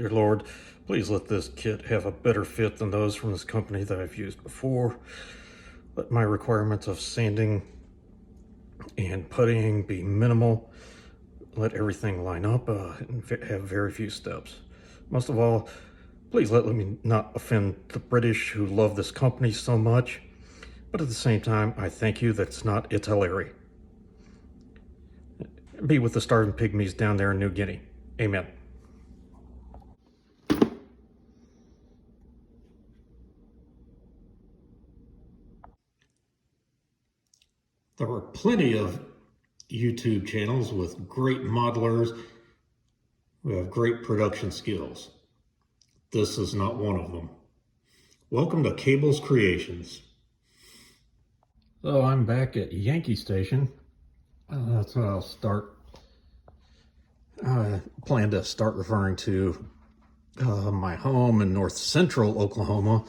Dear Lord, please let this kit have a better fit than those from this company that I've used before. Let my requirements of sanding and puttying be minimal. Let everything line up and have very few steps. Most of all, please let me not offend the British who love this company so much. But at the same time, I thank you that it's not Italy. Be with the starving pygmies down there in New Guinea. Amen. There are plenty of YouTube channels with great modelers who have great production skills. This is not one of them. Welcome to Cable's Creations. So I'm back at Yankee Station. That's what I'll start. I plan to start referring to my home in north central Oklahoma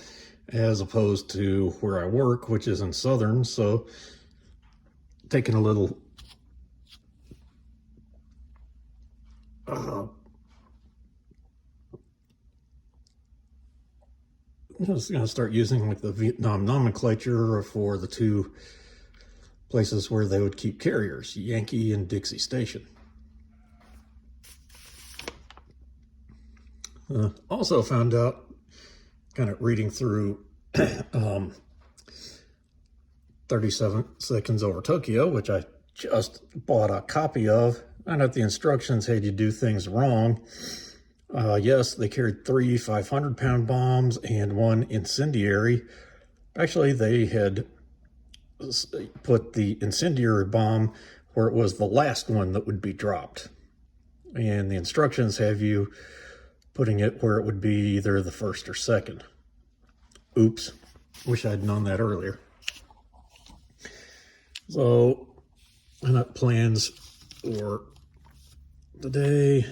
as opposed to where I work, which is in southern. So taking a little I was going to start using like the Vietnam nomenclature for the two places where they would keep carriers, Yankee and Dixie Station. Also found out, kind of reading through 37 Seconds Over Tokyo, which I just bought a copy of, found out the instructions had you do things wrong. Yes, they carried 3 500-pound bombs and 1 incendiary. Actually, they had put the incendiary bomb where it was the last one that would be dropped. And the instructions have you putting it where it would be either the first or second. Oops, wish I'd known that earlier. So, I got plans for today.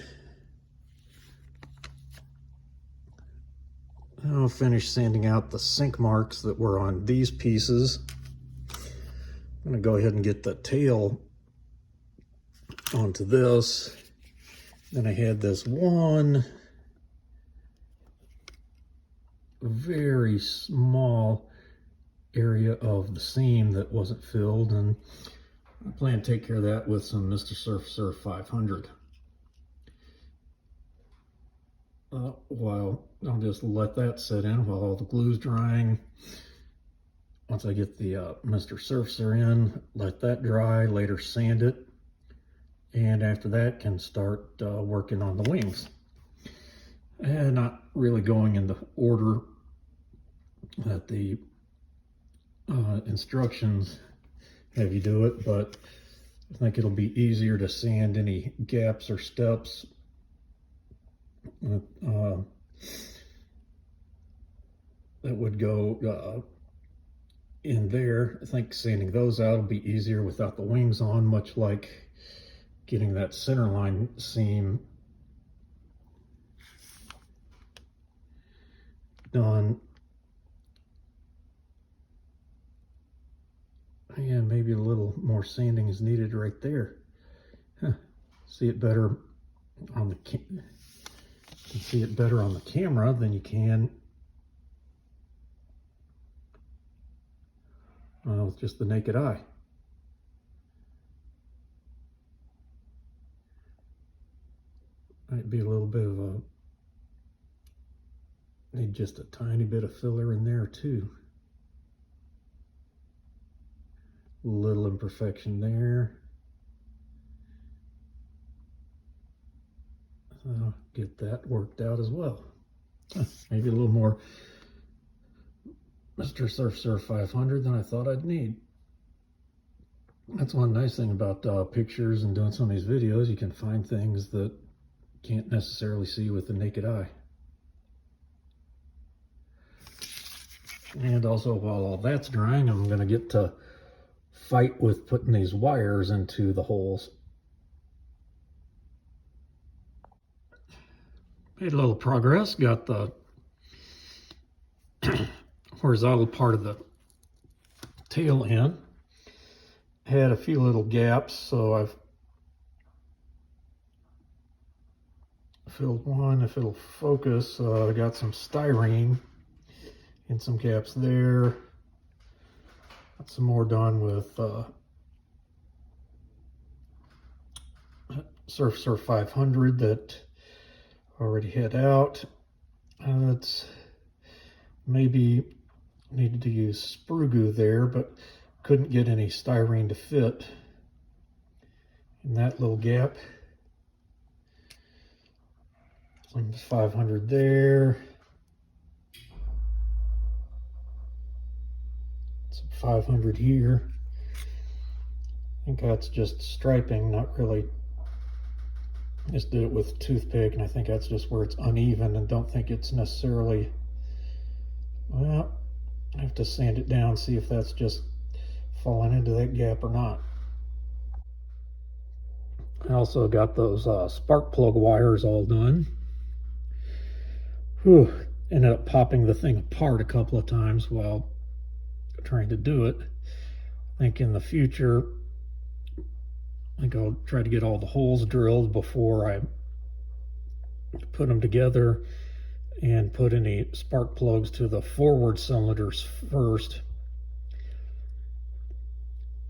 I'll finish sanding out the sink marks that were on these pieces. I'm going to go ahead and get the tail onto this. Then I had this one very small area of the seam that wasn't filled, and I plan to take care of that with some Mr. Surfacer 500. While I'll just let that sit in while all the glue's drying. Once I get the Mr. Surfacer in, let that dry, later sand it, and after that can start working on the wings. And not really going in the order that the instructions have you do it, but I think it'll be easier to sand any gaps or steps that would go in there. I think sanding those out will be easier without the wings on, much like getting that center line seam done. And maybe a little more sanding is needed right there. See it better on the you can see it better on the camera than you can with just the naked eye. Might be a little bit of need just a tiny bit of filler in there too. Little imperfection there. I'll get that worked out as well. Maybe a little more Mr. Surfacer 500 than I thought I'd need. That's one nice thing about pictures and doing some of these videos. You can find things that you can't necessarily see with the naked eye. And also, while all that's drying, I'm going to get to fight with putting these wires into the holes. Made a little progress, got the horizontal part of the tail in. Had a few little gaps, so I've filled one, if it'll focus. I got some styrene in some gaps there. Got some more done with Surf 500 that already hit out. That's maybe needed to use sprue goo there, but couldn't get any styrene to fit in that little gap. Some 500 there. Some 500 here. I think that's just striping, not really. Just did it with a toothpick, and I think that's just where it's uneven, and don't think it's necessarily, well, I have to sand it down, see if that's just falling into that gap or not. I also got those spark plug wires all done. Whew, ended up popping the thing apart a couple of times while trying to do it. I think in the future, I think I'll try to get all the holes drilled before I put them together, and put any spark plugs to the forward cylinders first,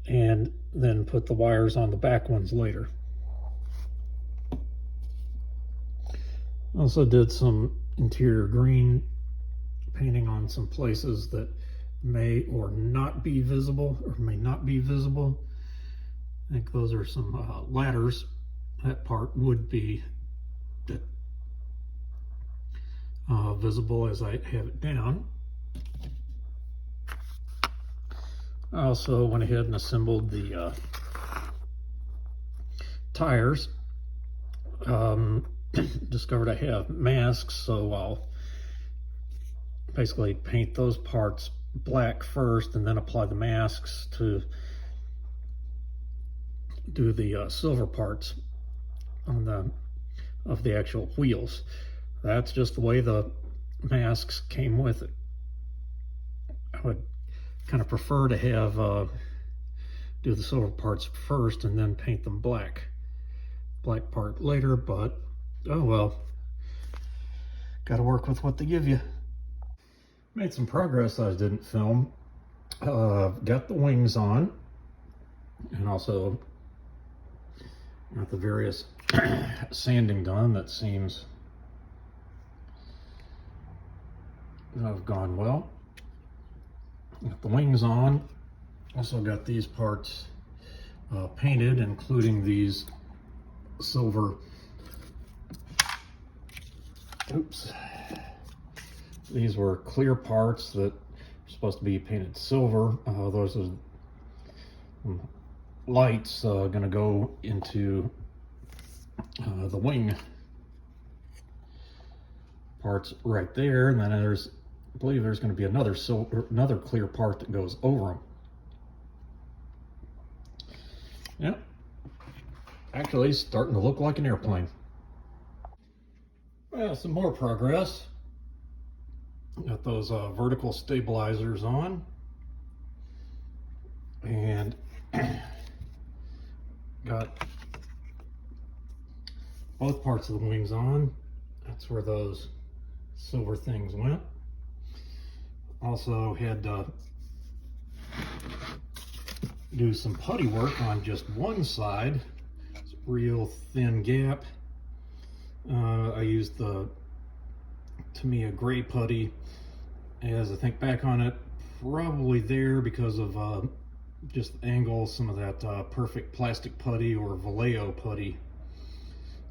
and then put the wires on the back ones later. Also did some interior green painting on some places that may or not be visible, or may not be visible. I think those are some ladders. That part would be visible as I have it down. I also went ahead and assembled the tires. Discovered I have masks, so I'll basically paint those parts black first and then apply the masks to do the silver parts on of the actual wheels. That's just the way the masks came with it. I would kind of prefer to have do the silver parts first and then paint them black part later, but oh well, gotta work with what they give you. Made some progress I didn't film. Got the wings on, and also got the various sanding done that seems to have gone well. Got the wings on. Also got these parts painted, including these silver, oops, these were clear parts that were supposed to be painted silver. Those are lights going to go into the wing parts right there, and then there's, I believe there's going to be another silver, another clear part that goes over them. Yep, actually starting to look like an airplane. Well, some more progress. Got those vertical stabilizers on, and got both parts of the wings on. That's where those silver things went. Also had to do some putty work on just one side. It's a real thin gap. I used the Tamiya gray putty. As I think back on it, probably there because of just the angle, some of that perfect plastic putty or Vallejo putty.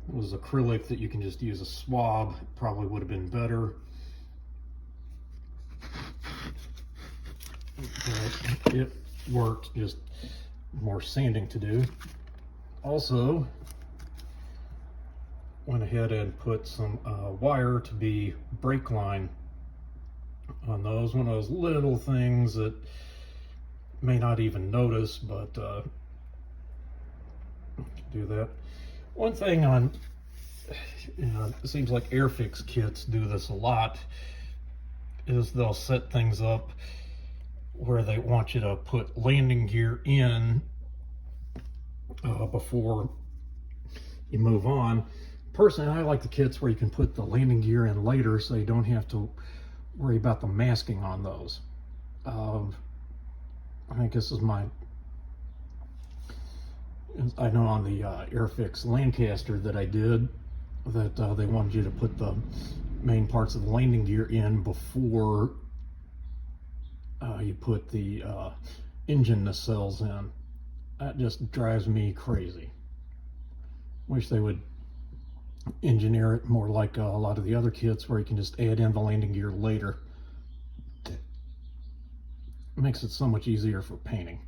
It was acrylic that you can just use a swab. It probably would have been better. But it worked, just more sanding to do. Also, went ahead and put some wire to be brake line on those. One of those little things that may not even notice, but do that. One thing on, it seems like Airfix kits do this a lot, is they'll set things up where they want you to put landing gear in before you move on. personally, I like the kits where you can put the landing gear in later so you don't have to worry about the masking on those. I think this is I know on the Airfix Lancaster that I did, that they wanted you to put the main parts of the landing gear in before you put the engine nacelles in. That just drives me crazy. Wish they would engineer it more like a lot of the other kits where you can just add in the landing gear later. It makes it so much easier for painting.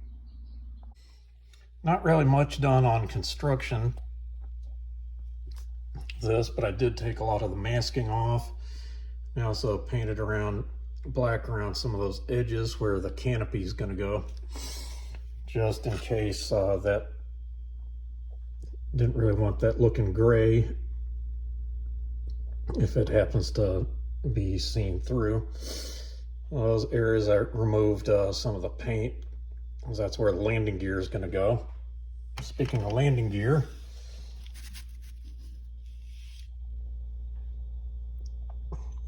Not really much done on construction this, but I did take a lot of the masking off. I also painted around black around some of those edges where the canopy is going to go, just in case that didn't really want that looking gray if it happens to be seen through. Those areas I removed some of the paint, because that's where the landing gear is going to go. Speaking of landing gear,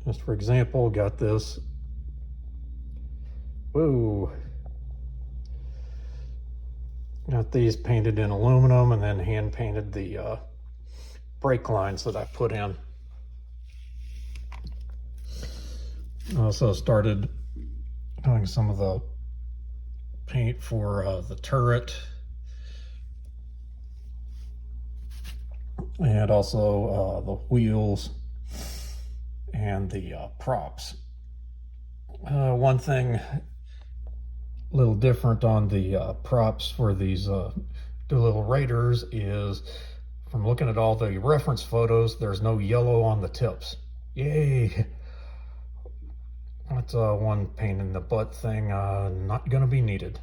just for example, got this. Whoa. Got these painted in aluminum and then hand painted the brake lines that I put in. Also started doing some of the paint for the turret, and also the wheels and the props. One thing a little different on the props for these Doolittle Raiders is, from looking at all the reference photos, there's no yellow on the tips. Yay! That's one pain in the butt thing, not gonna be needed.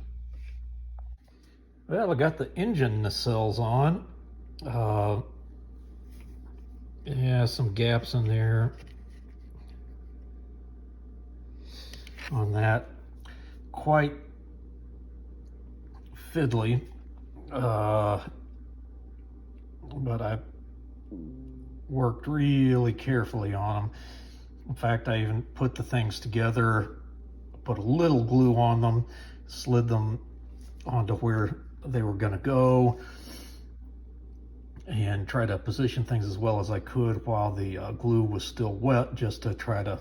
Well, I got the engine nacelles on. Yeah, some gaps in there on that. Quite fiddly, but I worked really carefully on them. In fact, I even put the things together, put a little glue on them, slid them onto where they were going to go, and tried to position things as well as I could while the glue was still wet, just to try to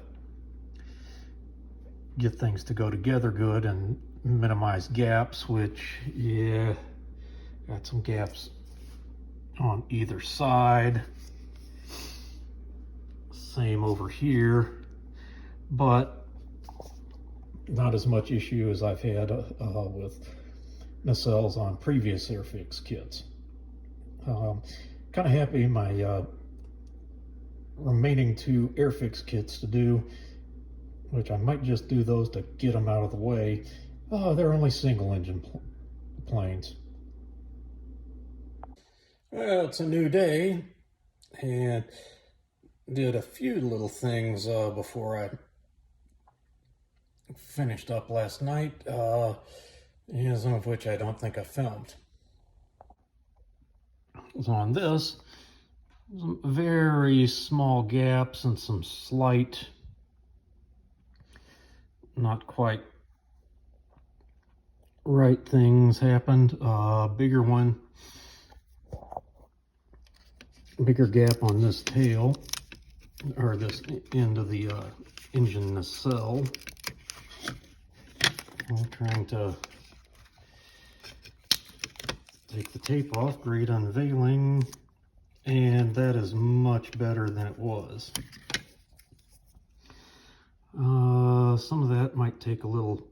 get things to go together good and minimize gaps, which, yeah, got some gaps on either side. Same over here, but not as much issue as I've had with nacelles on previous Airfix kits. Kind of happy my remaining 2 Airfix kits to do, which I might just do those to get them out of the way. They're only single engine planes. Well, it's a new day, and did a few little things before I finished up last night, and some of which I don't think I filmed. So on this, some very small gaps and some slight, not quite right things happened. Bigger gap on this tail, or this end of the engine nacelle. I'm trying to take the tape off, great unveiling, and that is much better than it was. Some of that might take a little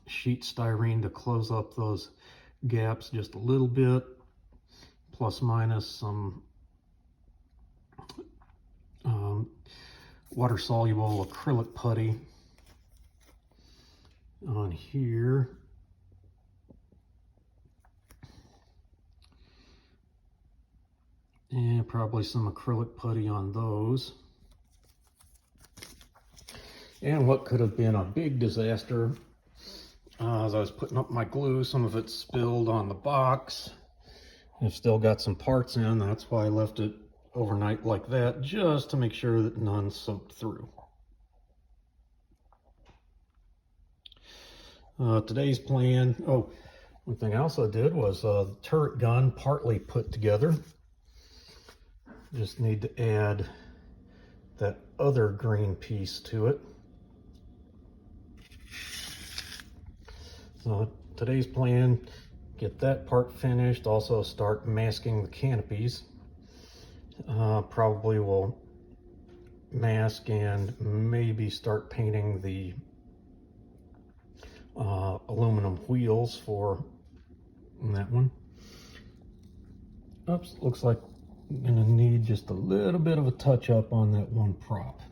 sheet styrene to close up those gaps just a little bit, plus minus some water-soluble acrylic putty on here. And probably some acrylic putty on those. And what could have been a big disaster, as I was putting up my glue, some of it spilled on the box. I've still got some parts in. That's why I left it overnight like that, just to make sure that none soaked through. Today's plan, oh, one thing I also did was the turret gun partly put together. Just need to add that other green piece to it. So today's plan, get that part finished, also start masking the canopies. Probably will mask and maybe start painting the aluminum wheels for that one. Oops, looks like I'm gonna need just a little bit of a touch up on that one prop.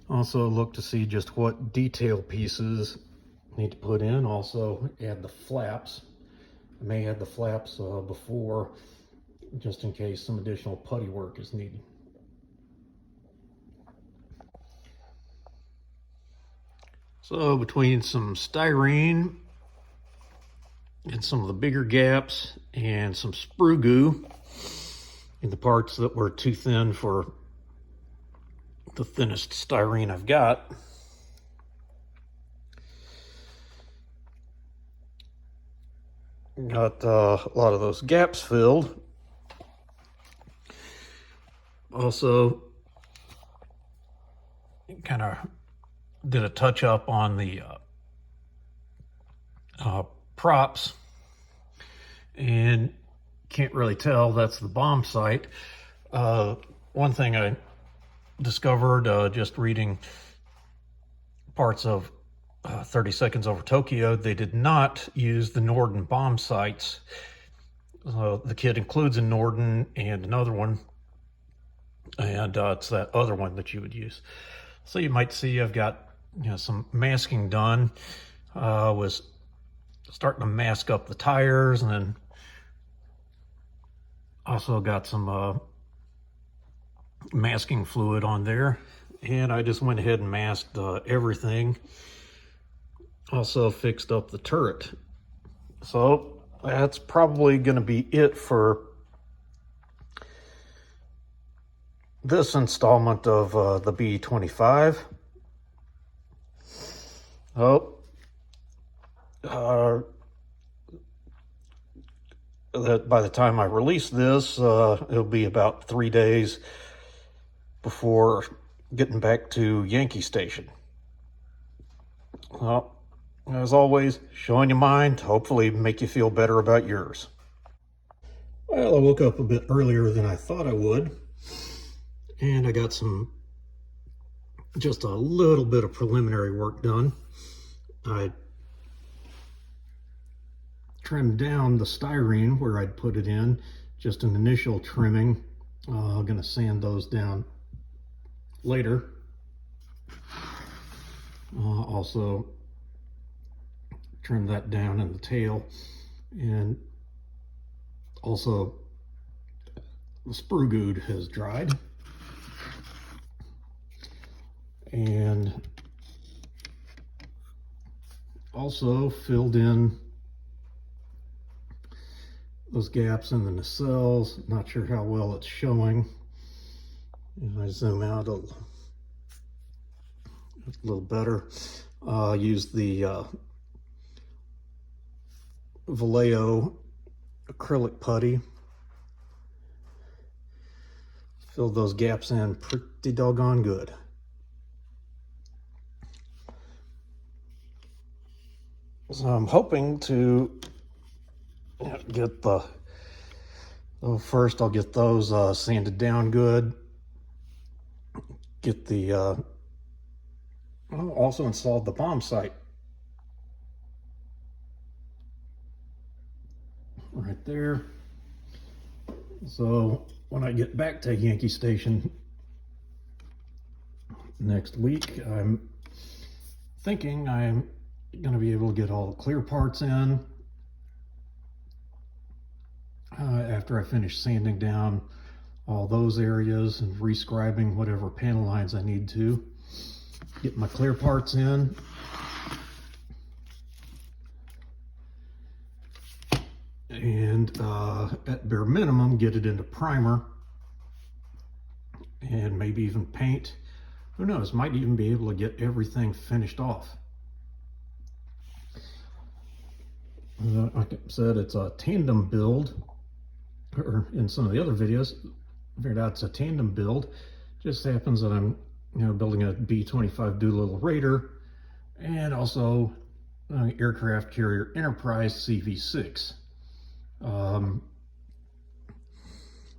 Also look to see just what detail pieces need to put in. Also add the flaps. I may add the flaps before, just in case some additional putty work is needed. So between some styrene and some of the bigger gaps and some sprue goo in the parts that were too thin for the thinnest styrene I've got, got a lot of those gaps filled. Also kind of did a touch up on the props, and can't really tell that's the bomb sight. One thing I discovered just reading parts of 30 Seconds Over Tokyo, they did not use the Norden bomb sights. The kit includes a Norden and another one, and it's that other one that you would use. So you might see I've got some masking done. Was starting to mask up the tires, and then also got some masking fluid on there, and I just went ahead and masked everything. Also fixed up the turret. So that's probably going to be it for this installment of the B-25. Oh, that by the time I release this, it'll be about 3 days before getting back to Yankee Station. Well, as always, showing you mine to hopefully make you feel better about yours. Well, I woke up a bit earlier than I thought I would, and I got just a little bit of preliminary work done. I trimmed down the styrene where I'd put it in, just an initial trimming. I'm going to sand those down later. Also trim that down in the tail, and also the sprue goo has dried, and also filled in those gaps in the nacelles. Not sure how well it's showing. If I zoom out a little better, use the Vallejo acrylic putty. Filled those gaps in pretty doggone good. So I'm hoping to get first I'll get those sanded down good. Get the, also installed the bomb sight right there. So when I get back to Yankee Station next week, I'm thinking I'm going to be able to get all the clear parts in after I finish sanding down all those areas and rescribing whatever panel lines I need to. Get my clear parts in. and at bare minimum get it into primer and maybe even paint. Who knows, might even be able to get everything finished off. Like I said, it's a tandem build, or in some of the other videos, I figured out it's a tandem build. Just happens that I'm building a B-25 Doolittle Raider and also aircraft carrier Enterprise CV6.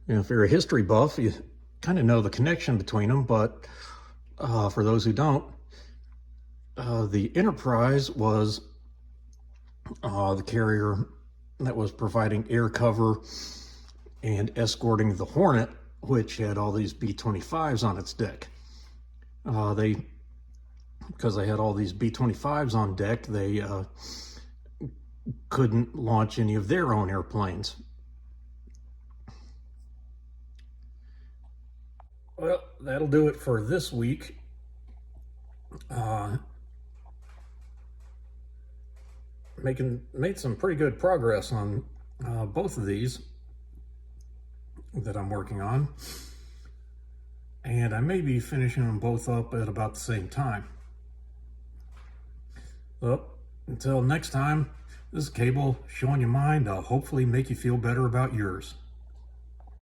If you're a history buff, you kind of know the connection between them, but for those who don't, the Enterprise was the carrier that was providing air cover and escorting the Hornet, which had all these B-25s on its deck. Because they had all these B-25s on deck, they couldn't launch any of their own airplanes. Well, that'll do it for this week. Made some pretty good progress on both of these that I'm working on, and I may be finishing them both up at about the same time. Well, until next time, this is Cable showing you mine to hopefully make you feel better about yours.